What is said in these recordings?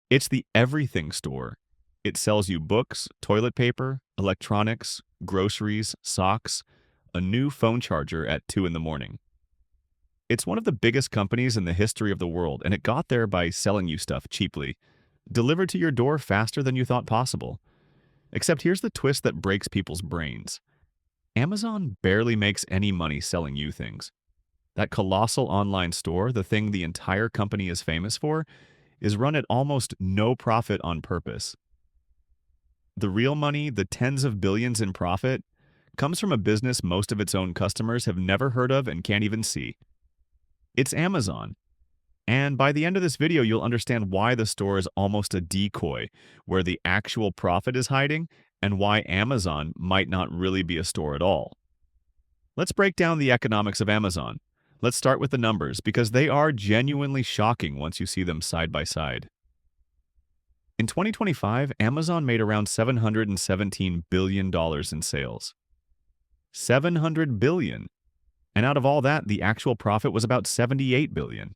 It's the everything store. It sells you books, toilet paper, electronics, groceries, socks, a new phone charger at 2 in the morning. It's one of the biggest companies in the history of the world, and it got there by selling you stuff cheaply, delivered to your door faster than you thought possible. Except here's the twist that breaks people's brains. Amazon barely makes any money selling you things. That colossal online store, the thing the entire company is famous for, is run at almost no profit on purpose. The real money, the tens of billions in profit, comes from a business most of its own customers have never heard of and can't even see. It's Amazon. And by the end of this video, you'll understand why the store is almost a decoy, where the actual profit is hiding, and why Amazon might not really be a store at all. Let's break down the economics of Amazon. Let's start with the numbers, because they are genuinely shocking once you see them side by side. In 2025, Amazon made around $717 billion in sales. $700 billion. And out of all that, the actual profit was about $78 billion.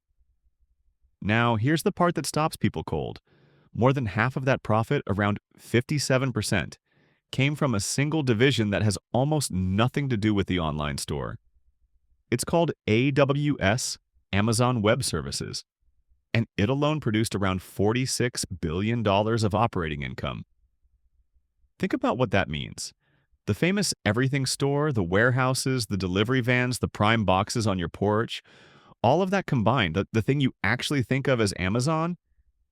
Now, here's the part that stops people cold. More than half of that profit, around 57%, came from a single division that has almost nothing to do with the online store. It's called AWS, Amazon Web Services, and it alone produced around $46 billion of operating income. Think about what that means. The famous everything store, the warehouses, the delivery vans, the prime boxes on your porch, all of that combined, the thing you actually think of as Amazon,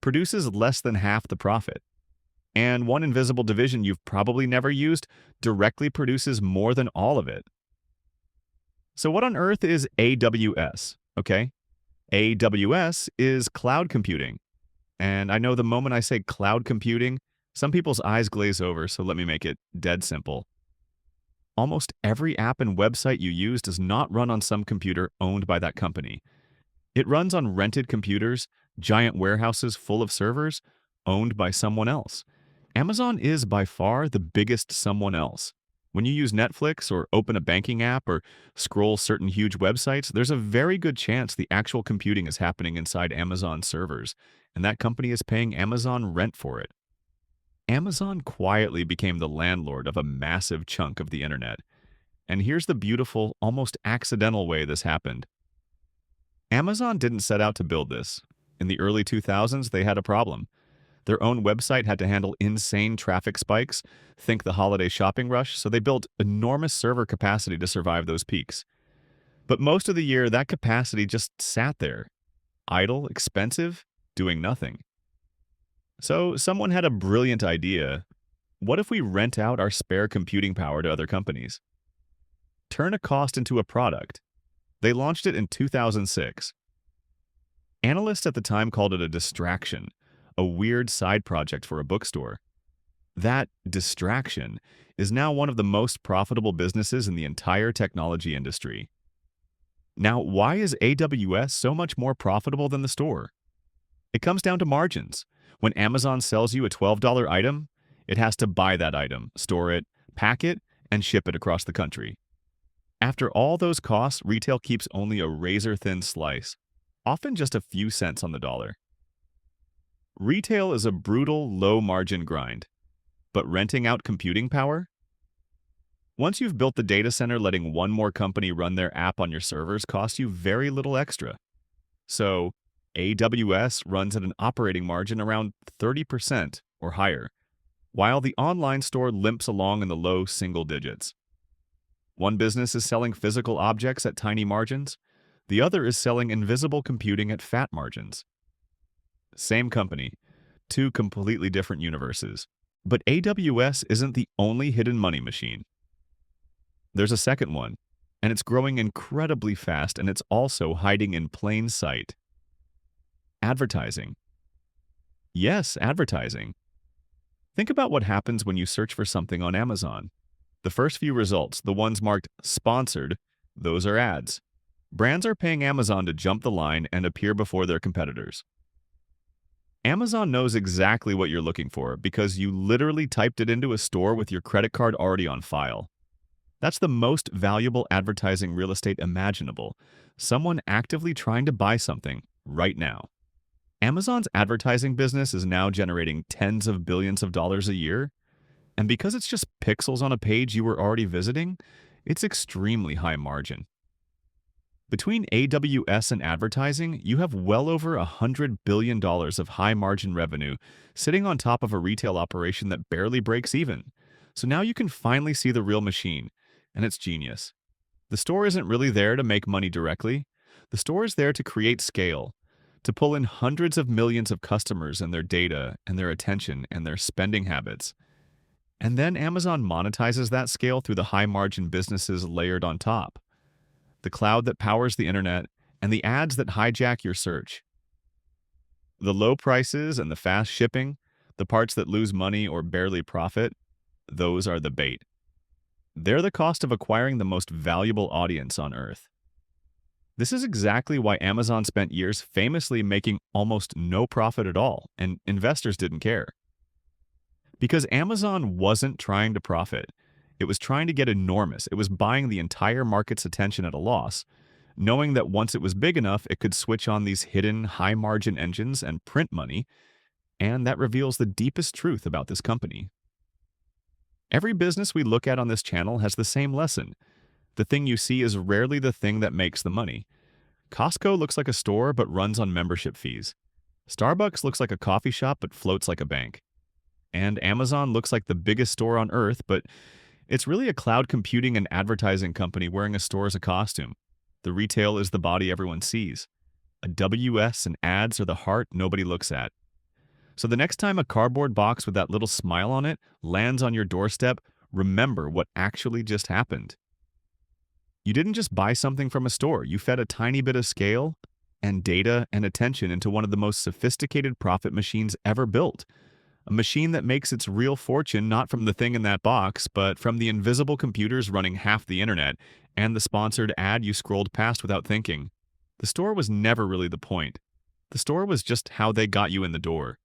produces less than half the profit. And one invisible division you've probably never used directly produces more than all of it. So what on earth is AWS? Okay, AWS is cloud computing. And I know the moment I say cloud computing, some people's eyes glaze over, so let me make it dead simple. Almost every app and website you use does not run on some computer owned by that company. It runs on rented computers, giant warehouses full of servers, owned by someone else. Amazon is by far the biggest someone else. When you use Netflix or open a banking app or scroll certain huge websites, there's a very good chance the actual computing is happening inside Amazon servers, and that company is paying Amazon rent for it. Amazon quietly became the landlord of a massive chunk of the internet. And here's the beautiful, almost accidental way this happened. Amazon didn't set out to build this. In the early 2000s, they had a problem. Their own website had to handle insane traffic spikes, think the holiday shopping rush, so they built enormous server capacity to survive those peaks. But most of the year, that capacity just sat there, idle, expensive, doing nothing. So someone had a brilliant idea. What if we rent out our spare computing power to other companies? Turn a cost into a product. They launched it in 2006. Analysts at the time called it a distraction, a weird side project for a bookstore. That distraction is now one of the most profitable businesses in the entire technology industry. Now, why is AWS so much more profitable than the store? It comes down to margins. When Amazon sells you a $12 item, it has to buy that item, store it, pack it, and ship it across the country. After all those costs, retail keeps only a razor-thin slice, often just a few cents on the dollar. Retail is a brutal, low-margin grind. But renting out computing power? Once you've built the data center, letting one more company run their app on your servers costs you very little extra. So, AWS runs at an operating margin around 30% or higher, while the online store limps along in the low single digits. One business is selling physical objects at tiny margins, the other is selling invisible computing at fat margins. Same company, two completely different universes. But AWS isn't the only hidden money machine. There's a second one, and it's growing incredibly fast, and it's also hiding in plain sight. Advertising. Yes, advertising. Think about what happens when you search for something on Amazon. The first few results, the ones marked sponsored, those are ads. Brands are paying Amazon to jump the line and appear before their competitors. Amazon knows exactly what you're looking for because you literally typed it into a store with your credit card already on file. That's the most valuable advertising real estate imaginable. Someone actively trying to buy something right now. Amazon's advertising business is now generating tens of billions of dollars a year, and because it's just pixels on a page you were already visiting, it's extremely high margin. Between AWS and advertising, you have well over $100 billion of high margin revenue sitting on top of a retail operation that barely breaks even. So now you can finally see the real machine, and it's genius. The store isn't really there to make money directly. The store is there to create scale, to pull in hundreds of millions of customers and their data and their attention and their spending habits. And then Amazon monetizes that scale through the high margin businesses layered on top: the cloud that powers the internet, and the ads that hijack your search. The low prices and the fast shipping, the parts that lose money or barely profit, those are the bait. They're the cost of acquiring the most valuable audience on Earth. This is exactly why Amazon spent years famously making almost no profit at all, and investors didn't care. Because Amazon wasn't trying to profit. It was trying to get enormous. It was buying the entire market's attention at a loss, knowing that once it was big enough, it could switch on these hidden high-margin engines and print money, and that reveals the deepest truth about this company. Every business we look at on this channel has the same lesson. The thing you see is rarely the thing that makes the money. Costco looks like a store but runs on membership fees. Starbucks looks like a coffee shop but floats like a bank. And Amazon looks like the biggest store on Earth, but it's really a cloud computing and advertising company wearing a store as a costume. The retail is the body everyone sees. A WS and ads are the heart nobody looks at. So the next time a cardboard box with that little smile on it lands on your doorstep, remember what actually just happened. You didn't just buy something from a store. You fed a tiny bit of scale and data and attention into one of the most sophisticated profit machines ever built. A machine that makes its real fortune not from the thing in that box, but from the invisible computers running half the internet and the sponsored ad you scrolled past without thinking. The store was never really the point. The store was just how they got you in the door.